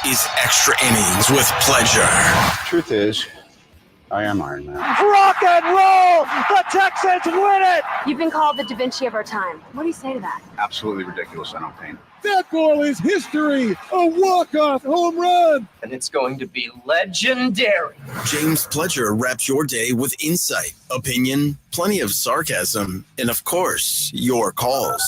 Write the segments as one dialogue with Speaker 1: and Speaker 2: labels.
Speaker 1: is Extra Innings with Pleasure.
Speaker 2: Truth is, I am Iron Man.
Speaker 3: Rock and roll! The Texans win it!
Speaker 4: You've been called the Da Vinci of our time. What do you say to that?
Speaker 2: Absolutely ridiculous. I don't paint.
Speaker 5: That goal is history. A walk-off home run.
Speaker 6: And it's going to be legendary.
Speaker 1: James Pledger wraps your day with insight, opinion, plenty of sarcasm, and of course, your calls.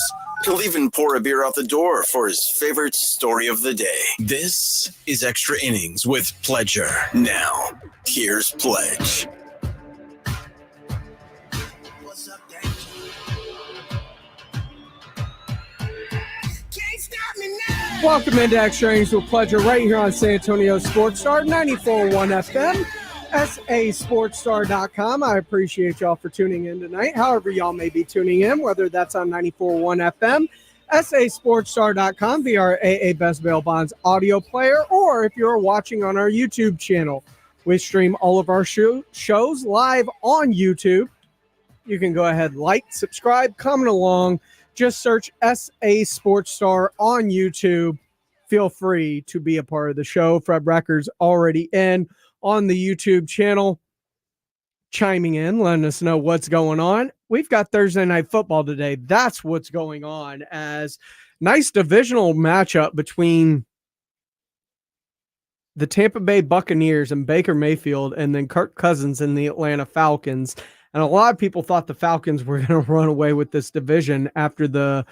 Speaker 1: He'll even pour a beer out the door for his favorite story of the day. This is Extra Innings with Pledger. Now, here's Pledge.
Speaker 7: What's up, Danger? Can't stop me now.
Speaker 5: Welcome into Extra Innings with Pleasure right here on San Antonio Sports Star 94.1 FM, sasportstar.com. I appreciate y'all for tuning in tonight, however y'all may be tuning in, whether that's on 94.1 FM, sasportstar.com via our AA Best Bail Bonds audio player, or if you're watching on our YouTube channel. We stream all of our shows live on YouTube. You can go ahead, like, subscribe, comment along. Just search SA Sports Star on YouTube. Feel free to be a part of the show. Fred Recker's already in on the YouTube channel, chiming in, letting us know what's going on. We've got Thursday Night Football today. That's what's going on, as nice divisional matchup between the Tampa Bay Buccaneers and Baker Mayfield, and then Kirk Cousins and the Atlanta Falcons. And a lot of people thought the Falcons were going to run away with this division after the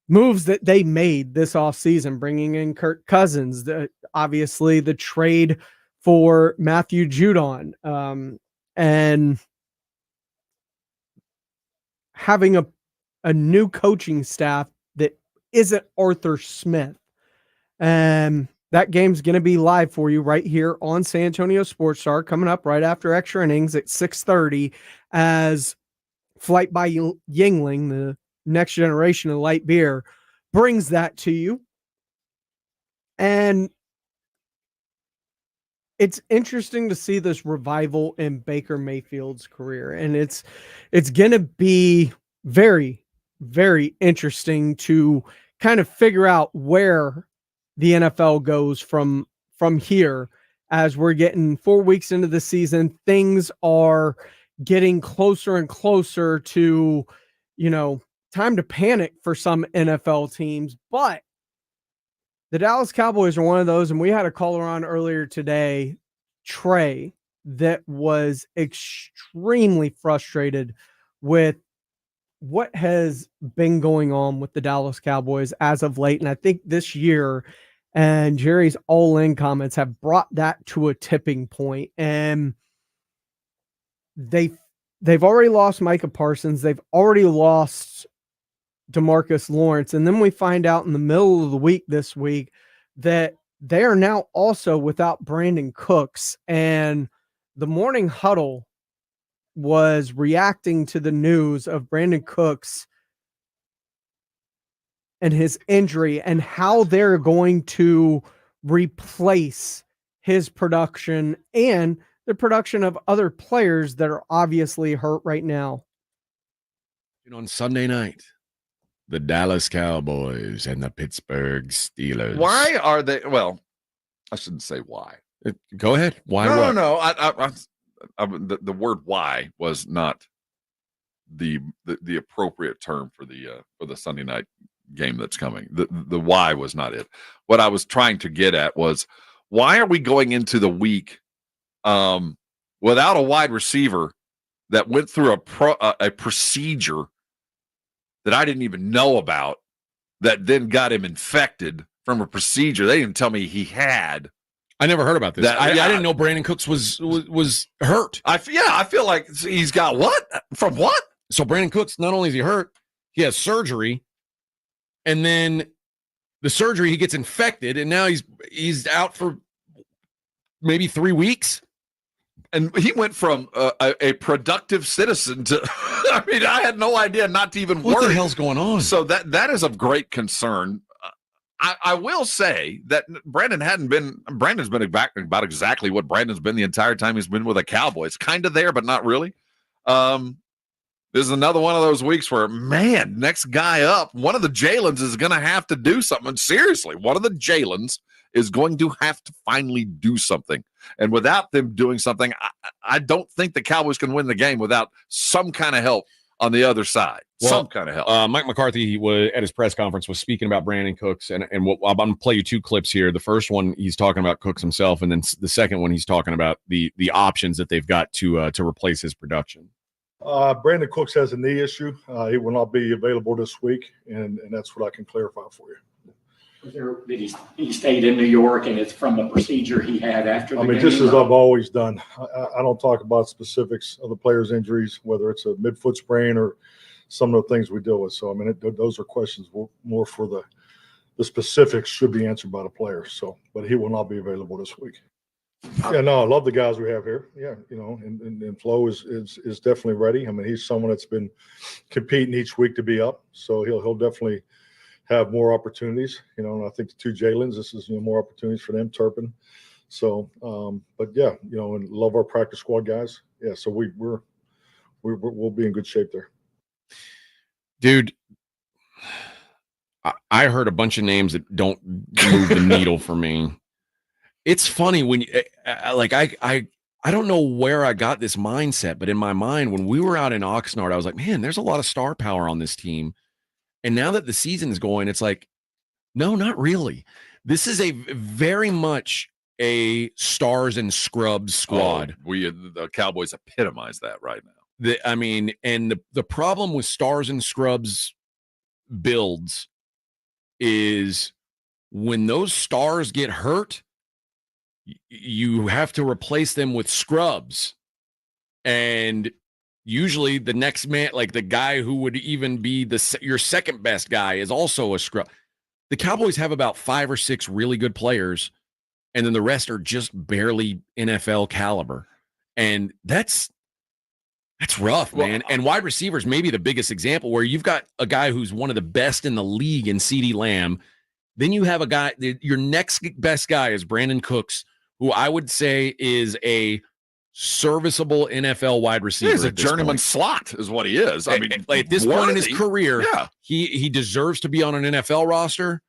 Speaker 5: moves that they made this offseason, bringing in Kirk Cousins, obviously the trade for Matthew Judon, and having a new coaching staff that isn't Arthur Smith. And that game's going to be live for you right here on San Antonio Sports Star, coming up right after Extra Innings at 6:30, as Flight by Yingling, the next generation of light beer, brings that to you. And it's interesting to see this revival in Baker Mayfield's career. And it's going to be very, very interesting to kind of figure out where the NFL goes from here, as we're getting 4 weeks into the season. Things are getting closer and closer to, time to panic for some NFL teams. But the Dallas Cowboys are one of those, and we had a caller on earlier today, Trey, that was extremely frustrated with what has been going on with the Dallas Cowboys as of late. And I think this year, and Jerry's all-in comments have brought that to a tipping point. And they've already lost Micah Parsons. They've already lost DeMarcus Lawrence. And then we find out in the middle of the week this week that they are now also without Brandon Cooks. And the Morning Huddle was reacting to the news of Brandon Cooks and his injury, and how they're going to replace his production and the production of other players that are obviously hurt right now.
Speaker 8: On Sunday night, the Dallas Cowboys and the Pittsburgh Steelers.
Speaker 9: Why are they? Well, I shouldn't say why.
Speaker 8: Go ahead. Why?
Speaker 9: No. The word "why" was not the appropriate term for the Sunday night game that's coming. The why was not it. What I was trying to get at was, why are we going into the week without a wide receiver that went through a procedure that I didn't even know about, that then got him infected from a procedure they didn't tell me he had?
Speaker 8: I never heard about this. I didn't know Brandon Cooks was hurt.
Speaker 9: I feel like he's got what? From what?
Speaker 8: So Brandon Cooks, not only is he hurt, he has surgery, and then the surgery, he gets infected, and now he's out for maybe 3 weeks.
Speaker 9: And he went from a productive citizen to, I mean, I had no idea, not to even worry.
Speaker 8: What the hell's going on?
Speaker 9: So that is of great concern. I will say that Brandon's been about exactly what Brandon's been the entire time he's been with the Cowboys. Kind of there, but not really. This is another one of those weeks where, man, next guy up, one of the Jalens is going to have to do something. Seriously, one of the Jalens is going to have to finally do something. And without them doing something, I don't think the Cowboys can win the game without some kind of help on the other side.
Speaker 8: Well,
Speaker 9: some kind of help.
Speaker 8: Mike McCarthy was at his press conference was speaking about Brandon Cooks, and I'm going to play you two clips here. The first one, he's talking about Cooks himself, and then the second one, he's talking about the options that they've got to replace his production.
Speaker 10: Brandon Cooks has a knee issue. He will not be available this week, and that's what I can clarify for you.
Speaker 11: Was there, he stayed in New York, and it's from a procedure he had after the game?
Speaker 10: Just as I've always done. I don't talk about specifics of the players' injuries, whether it's a midfoot sprain or some of the things we deal with. So, those are questions more for the specifics should be answered by the player. So, but he will not be available this week. Yeah, no, I love the guys we have here. Yeah, and Flo is definitely ready. He's someone that's been competing each week to be up, so he'll definitely have more opportunities. And I think the two Jalen's, this is more opportunities for them, Turpin. So, but yeah, and love our practice squad guys. Yeah, so we'll be in good shape there.
Speaker 8: Dude, I heard a bunch of names that don't move the needle for me. It's funny when I don't know where I got this mindset, but in my mind, when we were out in Oxnard, I was like, man, there's a lot of star power on this team. And now that the season is going, it's like, no, not really. This is a very much a stars and scrubs squad.
Speaker 9: The Cowboys epitomize that right now.
Speaker 8: The problem with stars and scrubs builds is when those stars get hurt, you have to replace them with scrubs. And usually the next man, like the guy who would even be your second best guy, is also a scrub. The Cowboys have about 5 or 6 really good players, and then the rest are just barely NFL caliber. And that's rough, man. And wide receivers may be the biggest example, where you've got a guy who's one of the best in the league in CeeDee Lamb. Then you have a guy, your next best guy is Brandon Cooks, who I would say is a serviceable NFL wide receiver.
Speaker 9: He's a journeyman slot is what he is.
Speaker 8: At this point in his career, he deserves to be on an NFL roster,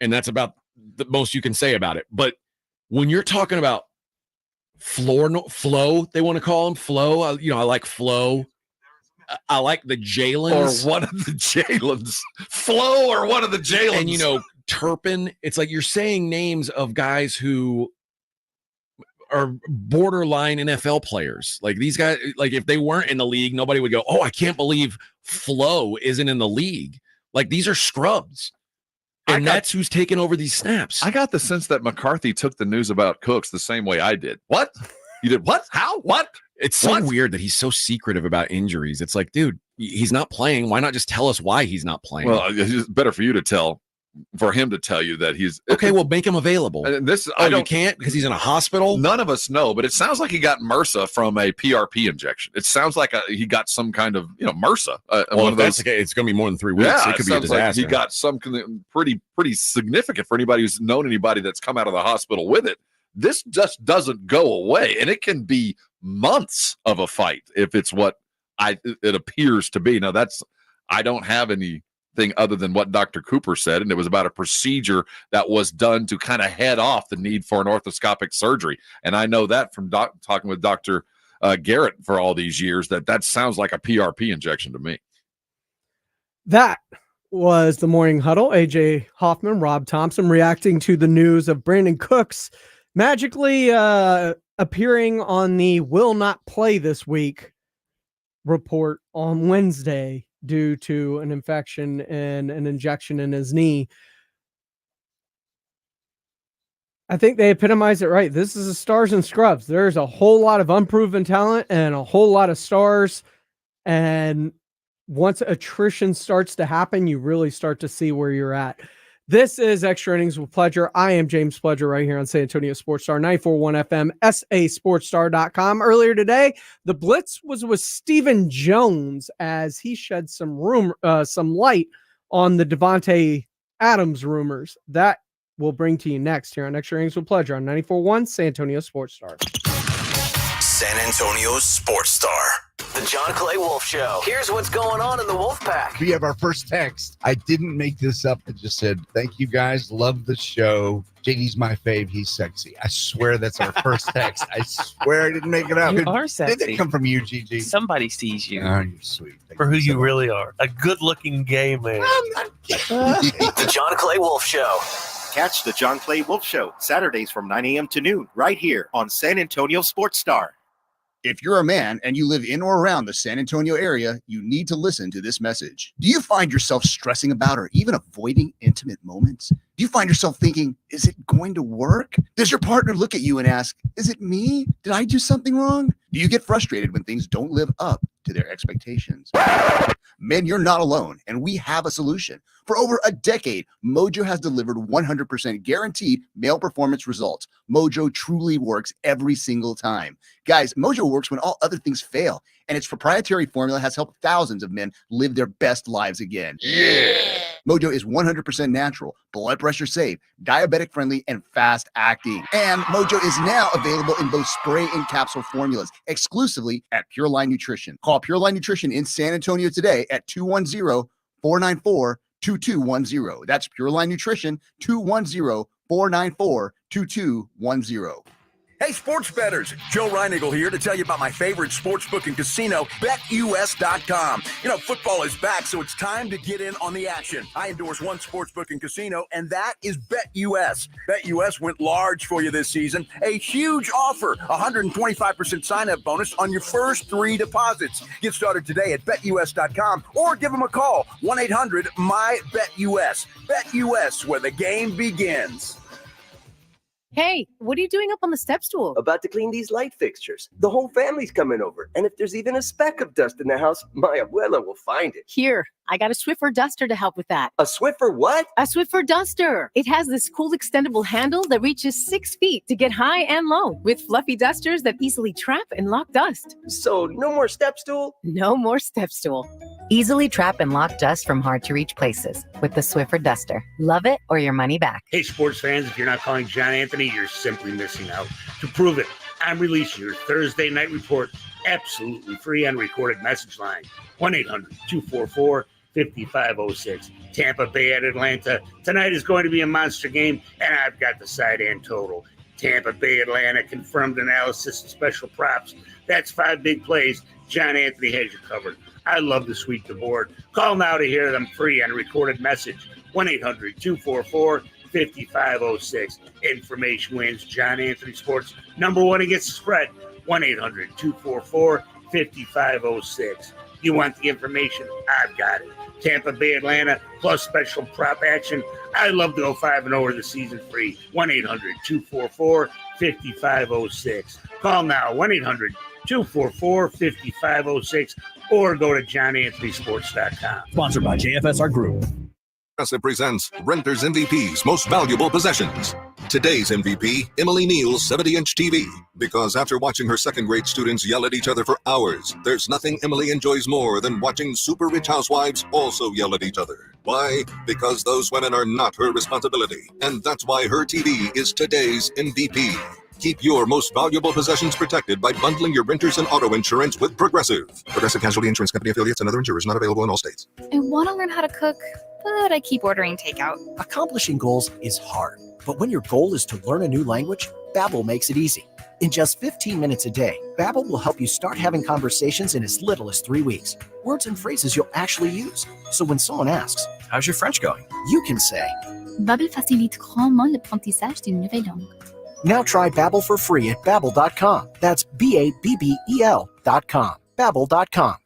Speaker 8: and that's about the most you can say about it. But when you're talking about Flo, they want to call him Flo. I like Flo. I like the Jalen's.
Speaker 9: Or one of the Jalen's. Flo or one of the Jalen's.
Speaker 8: And, Turpin. It's like you're saying names of guys who are borderline NFL players. Like these guys, like if they weren't in the league, nobody would go, oh, I can't believe Flo isn't in the league. Like these are scrubs. And that's who's taking over these snaps.
Speaker 9: I got the sense that McCarthy took the news about Cooks the same way I did. What? You did what? How? What?
Speaker 8: It's so weird that he's so secretive about injuries. It's like, dude, he's not playing. Why not just tell us why he's not playing?
Speaker 9: Well, it's better for him to tell you that he's
Speaker 8: okay. Well, make him available.
Speaker 9: You
Speaker 8: can't because he's in a hospital.
Speaker 9: None of us know, but it sounds like he got MRSA from a PRP injection. It sounds like he got some kind of MRSA.
Speaker 8: One of those. Okay, it's going to be more than 3 weeks.
Speaker 9: Yeah,
Speaker 8: it could be a disaster.
Speaker 9: Like he got some pretty significant for anybody who's known anybody that's come out of the hospital with it. This just doesn't go away, and it can be months of a fight if it's what it appears to be. Now I don't have anything other than what Dr. Cooper said, and it was about a procedure that was done to kind of head off the need for an orthoscopic surgery. And I know that from talking with Dr. Garrett for all these years, that sounds like a PRP injection to me.
Speaker 5: That was the Morning Huddle. AJ Hoffman, Rob Thompson reacting to the news of Brandon Cooks magically appearing on the will not play this week report on Wednesday due to an infection and an injection in his knee. I think they epitomize it right. This is a stars and scrubs. There's a whole lot of unproven talent and a whole lot of stars. And once attrition starts to happen, you really start to see where you're at. This is Extra Innings with Pledger. I am James Pledger right here on San Antonio Sports Star, 94.1 FM, sasportstar.com. Earlier today, the Blitz was with Stephen Jones as he shed some light on the Devontae Adams rumors. That we'll bring to you next here on Extra Innings with Pledger on 94.1 San Antonio Sports Star.
Speaker 1: San Antonio Sports Star.
Speaker 12: The John Clay Wolf Show. Here's what's going on in the Wolf Pack.
Speaker 13: We have our first text. I didn't make this up. I just said, thank you guys. Love the show. JD's my fave. He's sexy. I swear that's our first text. I swear I didn't make it up.
Speaker 14: You are sexy.
Speaker 13: Did it come from you, GG?
Speaker 14: Somebody sees you.
Speaker 13: Oh, you're sweet.
Speaker 14: For who you really are. A good-looking gay man.
Speaker 12: The John Clay Wolf Show.
Speaker 15: Catch the John Clay Wolf Show Saturdays from 9 a.m. to noon right here on San Antonio Sports Star.
Speaker 16: If you're a man and you live in or around the San Antonio area, you need to listen to this message. Do you find yourself stressing about or even avoiding intimate moments? Do you find yourself thinking, is it going to work? Does your partner look at you and ask, is it me? Did I do something wrong? Do you get frustrated when things don't live up to their expectations? Men, you're not alone, and we have a solution. For over a decade, Mojo has delivered 100% guaranteed male performance results. Mojo truly works every single time. Guys, Mojo works when all other things fail, and its proprietary formula has helped thousands of men live their best lives again. Yeah! Mojo is 100% natural, blood pressure safe, diabetic friendly, and fast acting. And Mojo is now available in both spray and capsule formulas, exclusively at Pure Line Nutrition. Call Pure Line Nutrition in San Antonio today at 210-494-2210. That's Pure Line Nutrition, 210-494-2210.
Speaker 17: Hey, sports bettors, Joe Reinigle here to tell you about my favorite sportsbook and casino, BetUS.com. You know, football is back, so it's time to get in on the action. I endorse one sportsbook and casino, and that is BetUS. BetUS went large for you this season. A huge offer, 125% sign-up bonus on your first 3 deposits. Get started today at BetUS.com or give them a call, 1-800-MY-BETUS. BetUS, where the game begins.
Speaker 18: Hey, what are you doing up on the step stool?
Speaker 6: About to clean these light fixtures. The whole family's coming over. And if there's even a speck of dust in the house, my abuela will find it.
Speaker 18: Here, I got a Swiffer duster to help with that.
Speaker 6: A Swiffer what?
Speaker 18: A Swiffer duster. It has this cool extendable handle that reaches 6 feet to get high and low, with fluffy dusters that easily trap and lock dust.
Speaker 6: So no more step stool?
Speaker 18: No more step stool.
Speaker 19: Easily trap and lock dust from hard-to-reach places with the Swiffer duster. Love it or your money back.
Speaker 11: Hey, sports fans, if you're not calling John Anthony, you're simply missing out. To prove it, I'm releasing your Thursday night report absolutely free on recorded message line. 1-800-244-5506. Tampa Bay at Atlanta. Tonight is going to be a monster game, and I've got the side and total. Tampa Bay, Atlanta, confirmed analysis and special props. That's 5 big plays. John Anthony has you covered. I love to sweep the board. Call now to hear them free on a recorded message. 1-800-244-5506. Information wins. John Anthony Sports, #1 against the spread. 1-800-244-5506. You want the information? I've got it. Tampa Bay, Atlanta, plus special prop action. I love to go 5-0 over the season free. 1-800-244-5506. Call now. 1-800-244-5506 or go to johnanthonysports.com.
Speaker 20: Sponsored by JFSR Group. Progressive presents Renters MVP's Most Valuable Possessions. Today's MVP, Emily Neal's 70-inch TV. Because after watching her second-grade students yell at each other for hours, there's nothing Emily enjoys more than watching super rich housewives also yell at each other. Why? Because those women are not her responsibility. And that's why her TV is today's MVP. Keep your most valuable possessions protected by bundling your renters and auto insurance with Progressive. Progressive Casualty Insurance Company affiliates and other insurers not available in all states.
Speaker 21: I want to learn how to cook, but I keep ordering takeout.
Speaker 22: Accomplishing goals is hard, but when your goal is to learn a new language, Babbel makes it easy. In just 15 minutes a day, Babbel will help you start having conversations in as little as 3 weeks. Words and phrases you'll actually use. So when someone asks, "How's your French going?" you can say,
Speaker 21: Babbel facilite grandement l'apprentissage d'une nouvelle langue.
Speaker 22: Now try Babbel for free at Babbel.com. That's Babbel.com. Babbel.com.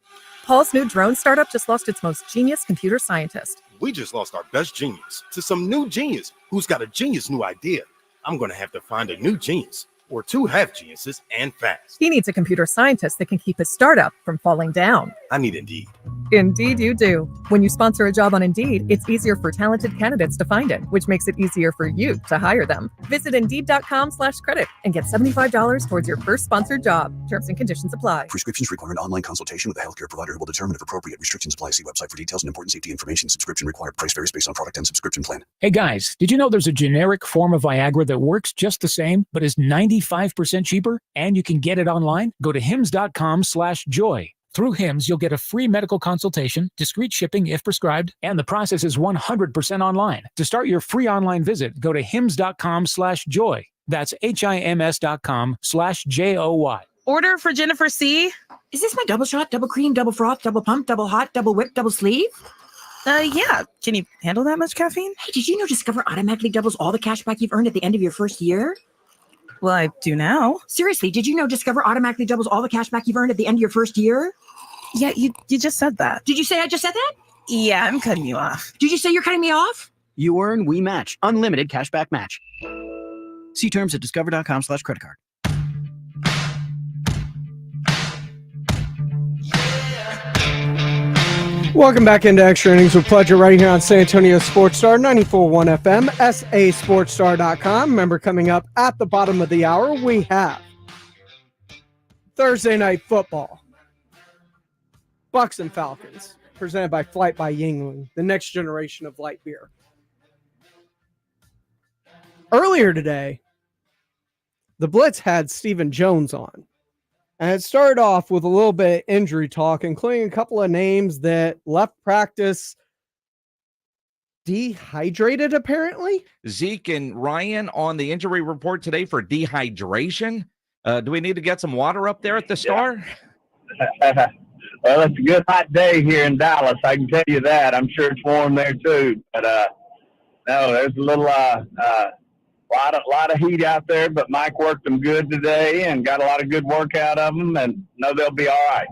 Speaker 23: Paul's new drone startup just lost its most genius computer scientist.
Speaker 24: We just lost our best genius to some new genius who's got a genius new idea. I'm going to have to find a new genius or 2 half geniuses and fast.
Speaker 23: He needs a computer scientist that can keep his startup from falling down.
Speaker 24: I need Indeed.
Speaker 23: Indeed you do. When you sponsor a job on Indeed, it's easier for talented candidates to find it, which makes it easier for you to hire them. Visit Indeed.com/credit and get $75 towards your first sponsored job. Terms and conditions apply.
Speaker 25: Prescriptions require an online consultation with a healthcare provider who will determine if appropriate. Restrictions apply. See website for details and important safety information. Subscription required. Price varies based on product and subscription plan.
Speaker 26: Hey guys, did you know there's a generic form of Viagra that works just the same, but is 95% cheaper? And you can get it online? Go to hims.com/joy. Through HIMS, you'll get a free medical consultation, discreet shipping if prescribed, and the process is 100% online. To start your free online visit, go to hims.com/joy. That's HIMS.com/JOY.
Speaker 2: Order for Jennifer C.
Speaker 3: Is this my double shot, double cream, double froth, double pump, double hot, double whip, double sleeve?
Speaker 2: Yeah. Can you handle that much caffeine?
Speaker 3: Hey, did you know Discover automatically doubles all the cash back you've earned at the end of your first year?
Speaker 2: Well, I do now.
Speaker 3: Seriously, did you know Discover automatically doubles all the cash back you've earned at the end of your first year?
Speaker 2: Yeah, you just said that.
Speaker 3: Did you say I just said that?
Speaker 2: Yeah, I'm cutting you off.
Speaker 3: Did you say you're cutting me off?
Speaker 22: You earn, we match. Unlimited cashback match. See terms at discover.com/creditcard.
Speaker 5: Welcome back into Extra Innings with Pleasure right here on San Antonio Sports Star 94.1 FM, sasportstar.com. Remember, coming up at the bottom of the hour, we have Thursday Night Football. Bucks and Falcons, presented by Flight by Yingling, the next generation of light beer. Earlier today, the Blitz had Stephen Jones on. And it started off with a little bit of injury talk, including a couple of names that left practice dehydrated, apparently.
Speaker 4: Zeke and Ryan on the injury report today for dehydration. Do we need to get some water up there at the Star?
Speaker 7: Well, it's a good hot day here in Dallas. I can tell you that. I'm sure it's warm there too. But no, there's a little lot of heat out there. But Mike worked them good today and got a lot of good work out of them, and know they'll be all right.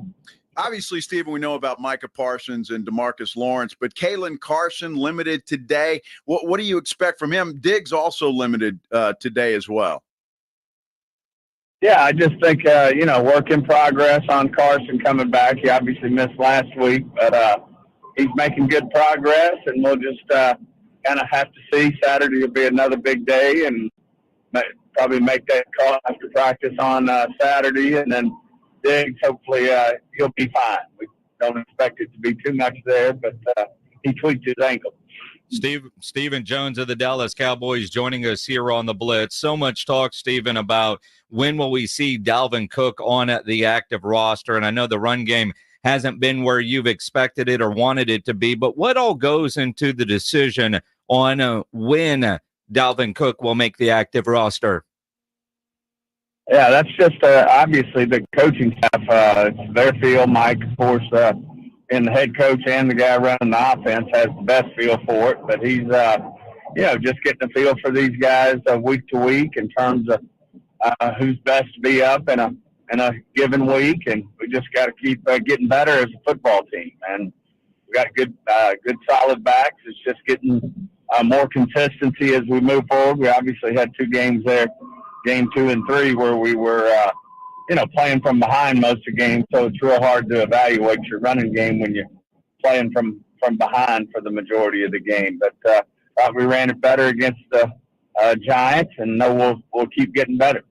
Speaker 8: Obviously, Stephen, we know about Micah Parsons and DeMarcus Lawrence, but Kalen Carson limited today. What do you expect from him? Diggs also limited today as well.
Speaker 7: Yeah, I just think, work in progress on Carson coming back. He obviously missed last week, but he's making good progress, and we'll just kind of have to see. Saturday will be another big day, and probably make that call after practice on Saturday, and then Diggs, hopefully he'll be fine. We don't expect it to be too much there, but he tweaked his ankle.
Speaker 4: Stephen Jones of the Dallas Cowboys joining us here on the Blitz. So much talk, Stephen, about when will we see Dalvin Cook on at the active roster. And I know the run game hasn't been where you've expected it or wanted it to be, but what all goes into the decision on when Dalvin Cook will make the active roster?
Speaker 7: Yeah, that's just obviously the coaching staff. It's their field. Mike, of course, and the head coach and the guy running the offense has the best feel for it. But he's, just getting a feel for these guys week to week in terms of who's best to be up in a given week. And we just got to keep getting better as a football team. And we got good solid backs. It's just getting more consistency as we move forward. We obviously had two games there, game 2 and 3, where we were, playing from behind most of the game. So it's real hard to evaluate your running game when you're playing from behind for the majority of the game. But we ran it better against the Giants, and we'll keep getting better.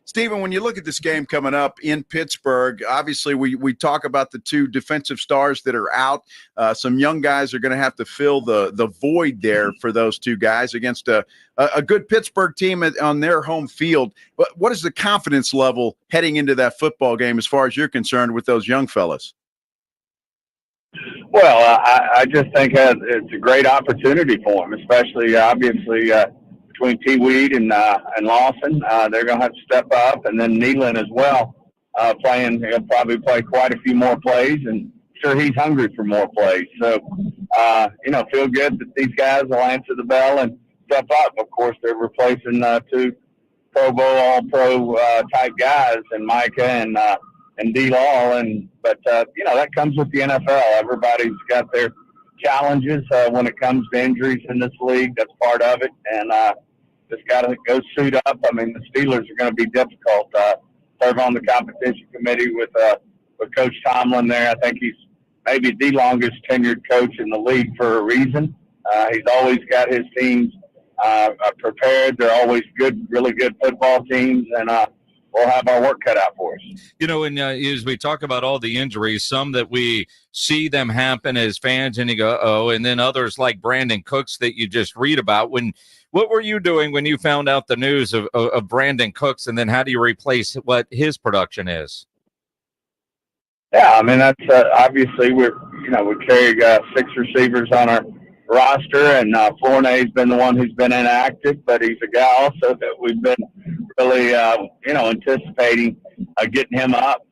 Speaker 8: Stephen, when you look at this game coming up in Pittsburgh, obviously we talk about the two defensive stars that are out. Some young guys are going to have to fill the void there for those two guys against a good Pittsburgh team on their home field. But what is the confidence level heading into that football game as far as you're concerned with those young fellas?
Speaker 7: Well, I just think it's a great opportunity for them, especially obviously between T. Weed and Lawson. They're going to have to step up, and then Nealon as well. He'll probably play quite a few more plays, and sure he's hungry for more plays. So, feel good that these guys will answer the bell and step up. Of course, they're replacing two Pro Bowl, All-Pro type guys, and Micah and D-Law. But that comes with the NFL. Everybody's got their challenges when it comes to injuries in this league. That's part of it, and just got to go suit up. I mean, the Steelers are going to be difficult. Serve on the competition committee with Coach Tomlin there. I think he's maybe the longest tenured coach in the league for a reason. He's always got his teams prepared. They're always good, really good football teams, and we'll have our work cut out for us.
Speaker 4: And as we talk about all the injuries, some that we see them happen as fans and you go, oh, and then others like Brandon Cooks that you just read about. What were you doing when you found out the news of Brandon Cooks, and then how do you replace what his production is?
Speaker 7: Yeah, I mean, that's obviously we carry 6 receivers on our roster, and Fournet's been the one who's been inactive, but he's a guy also that we've been really, anticipating getting him up.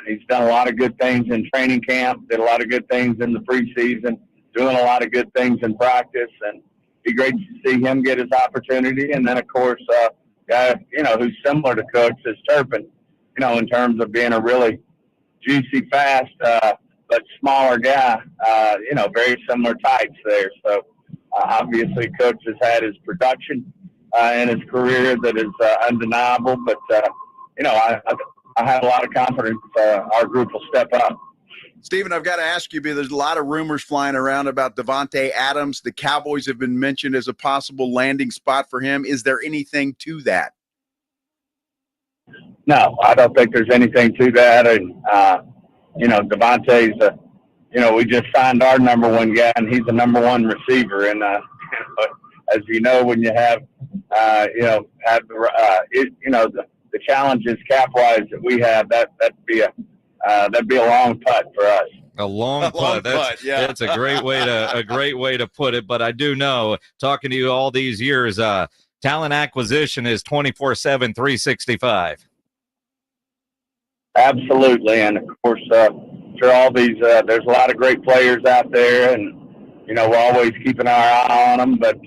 Speaker 7: He's done a lot of good things in training camp, did a lot of good things in the preseason, doing a lot of good things in practice, and it'd be great to see him get his opportunity. And then, of course, guy, who's similar to Cooks is Turpin, in terms of being a really juicy, fast, but smaller guy, very similar types there. So obviously Cooks has had his production in his career that is undeniable, but, I have a lot of confidence our group will step up.
Speaker 8: Stephen, I've got to ask you, because there's a lot of rumors flying around about Davante Adams. The Cowboys have been mentioned as a possible landing spot for him. Is there anything to that?
Speaker 7: No, I don't think there's anything to that. And, Davante's, we just signed our number 1 guy, and he's the number 1 receiver. And, as you know, when you have, the challenges cap-wise that we have, that'd be a long putt for us.
Speaker 4: A long putt. That's a great way to put it. But I do know, talking to you all these years, talent acquisition is 24/7, 365.
Speaker 7: Absolutely, and of course, sure, all these there's a lot of great players out there, and we're always keeping our eye on them. But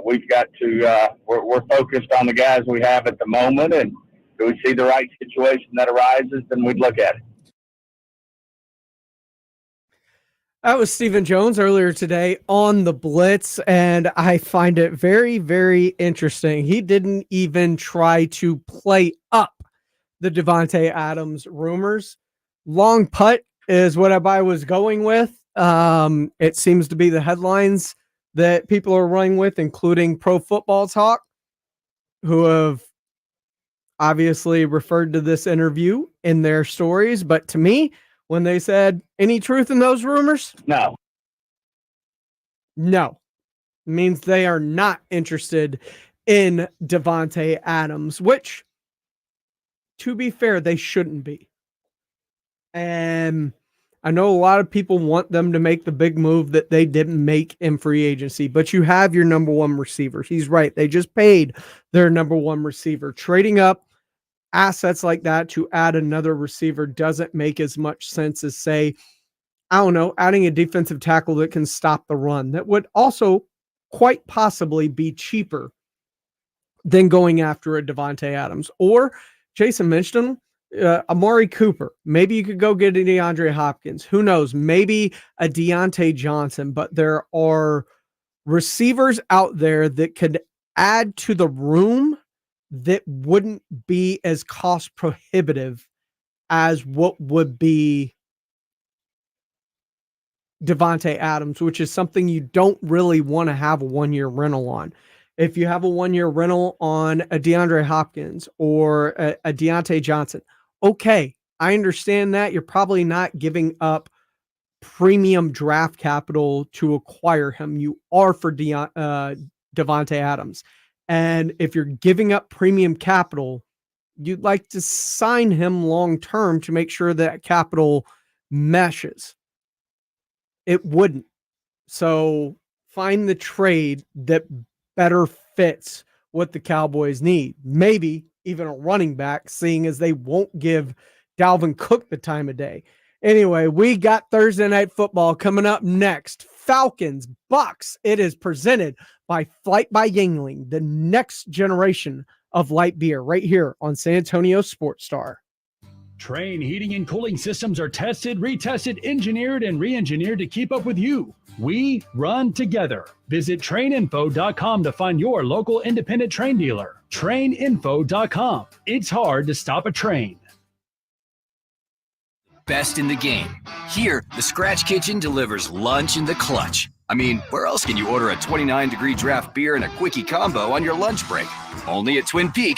Speaker 7: we've got to we're focused on the guys we have at the moment, and if we see the right situation that arises, then we'd look at it.
Speaker 5: That was Stephen Jones earlier today on the Blitz, and I find it very, very interesting. He didn't even try to play up the Davante Adams rumors. Long putt is what I was going with. It seems to be the headlines that people are running with, including Pro Football Talk, who have obviously referred to this interview in their stories. But to me, when they said, any truth in those rumors?
Speaker 7: No.
Speaker 5: Means they are not interested in Davante Adams, which, to be fair, they shouldn't be. And I know a lot of people want them to make the big move that they didn't make in free agency, but you have your number 1 receiver. He's right. They just paid their number 1 receiver. Trading up assets like that to add another receiver doesn't make as much sense as, say, adding a defensive tackle that can stop the run. That would also quite possibly be cheaper than going after a Davante Adams. Or Jason mentioned him, Amari Cooper. Maybe you could go get a DeAndre Hopkins. Who knows? Maybe a Deontay Johnson. But there are receivers out there that could add to the room that wouldn't be as cost prohibitive as what would be Davante Adams, which is something you don't really want to have a 1-year rental on. If you have a 1-year rental on a DeAndre Hopkins or a Deontay Johnson, okay, I understand that. You're probably not giving up premium draft capital to acquire him. You are for Davante Adams. And if you're giving up premium capital, you'd like to sign him long-term to make sure that capital meshes. It wouldn't. So find the trade that better fits what the Cowboys need. Maybe even a running back, seeing as they won't give Dalvin Cook the time of day. Anyway, we got Thursday Night Football coming up next. Falcons, Bucks. It is presented by Flight by Yingling, the next generation of light beer, right here on San Antonio Sports Star.
Speaker 1: Train heating and cooling systems are tested, retested, engineered, and re-engineered to keep up with you. We run together. Visit traininfo.com to find your local independent train dealer. Traininfo.com. It's hard to stop a train.
Speaker 9: Best in the game. Here, the Scratch Kitchen delivers lunch in the clutch. I mean, where else can you order a 29-degree draft beer and a quickie combo on your lunch break? Only at Twin Peaks.